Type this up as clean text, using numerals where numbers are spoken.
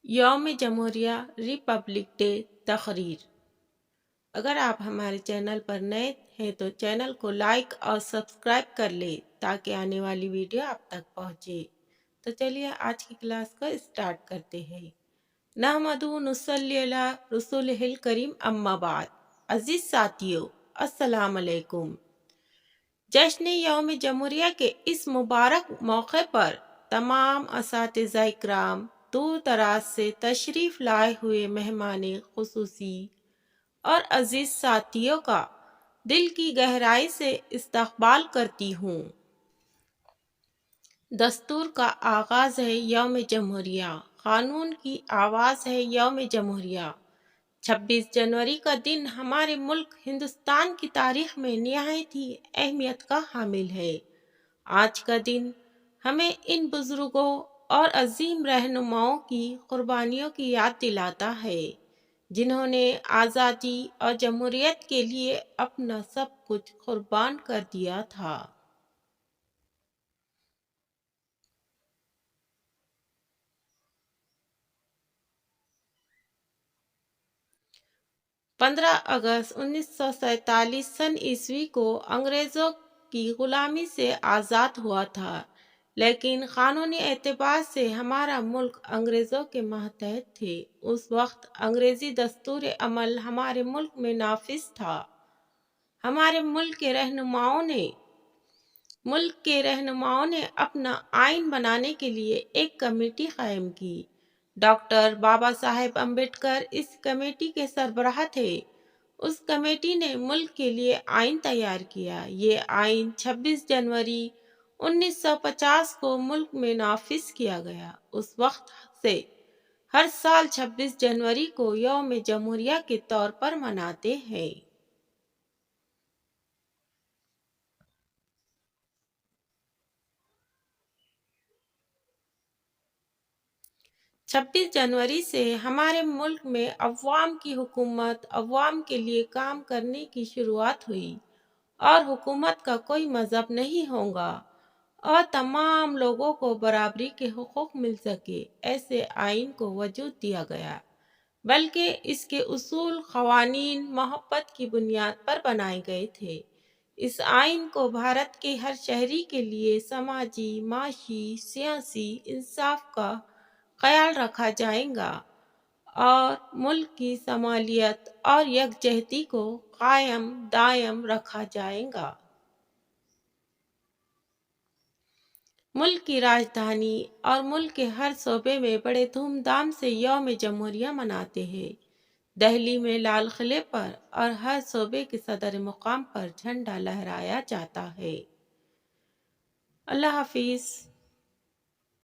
یوم جمہوریہ republic day تقریر۔ اگر آپ ہمارے چینل پر نئے ہیں تو چینل کو لائک اور سبسکرائب کر لیں تاکہ آنے والی ویڈیو آپ تک پہنچے۔ تو چلیے آج کی کلاس کو اسٹارٹ کرتے ہیں۔ نحمدہ نصلی علی رسولہ الکریم اما بعد۔ عزیز ساتھیو، السلام علیکم۔ جشن یوم جمہوریہ کے اس مبارک موقع پر تمام اساتذہ کرام، دور دراز سے تشریف لائے ہوئے مہمان خصوصی اور عزیز ساتھیوں کا دل کی گہرائی سے استقبال کرتی ہوں۔ دستور کا آغاز ہے یوم جمہوریہ، قانون کی آواز ہے یوم جمہوریہ۔ 26 جنوری کا دن ہمارے ملک ہندوستان کی تاریخ میں نہایت ہی اہمیت کا حامل ہے۔ آج کا دن ہمیں ان بزرگوں اور عظیم رہنماؤں کی قربانیوں کی یاد دلاتا ہے، جنہوں نے آزادی اور جمہوریت کے لیے اپنا سب کچھ قربان کر دیا تھا۔ 15 اگست 1947 سن عیسوی کو انگریزوں کی غلامی سے آزاد ہوا تھا، لیکن قانونی اعتبار سے ہمارا ملک انگریزوں کے ماتحت تھے۔ اس وقت انگریزی دستور عمل ہمارے ملک میں نافذ تھا۔ ہمارے ملک کے رہنماؤں نے اپنا آئین بنانے کے لیے ایک کمیٹی قائم کی۔ ڈاکٹر بابا صاحب امبیڈکر اس کمیٹی کے سربراہ تھے۔ اس کمیٹی نے ملک کے لیے آئین تیار کیا۔ یہ آئین 26 جنوری 1950 کو ملک میں نافذ کیا گیا۔ اس وقت سے ہر سال 26 جنوری کو یوم جمہوریہ کے طور پر مناتے ہیں۔ 26 جنوری سے ہمارے ملک میں عوام کی حکومت، عوام کے لیے کام کرنے کی شروعات ہوئی، اور حکومت کا کوئی مذہب نہیں ہوگا اور تمام لوگوں کو برابری کے حقوق مل سکے، ایسے آئین کو وجود دیا گیا، بلکہ اس کے اصول قوانین محبت کی بنیاد پر بنائے گئے تھے۔ اس آئین کو بھارت کے ہر شہری کے لیے سماجی، معاشی، سیاسی انصاف کا خیال رکھا جائے گا اور ملک کی شمولیت اور یکجہتی کو قائم دائم رکھا جائے گا۔ ملک کی راجدھانی اور ملک کے ہر صوبے میں بڑے دھوم دھام سے یوم جمہوریہ مناتے ہیں۔ دہلی میں لال قلعے پر اور ہر صوبے کے صدر مقام پر جھنڈا لہرایا جاتا ہے۔ اللہ حافظ۔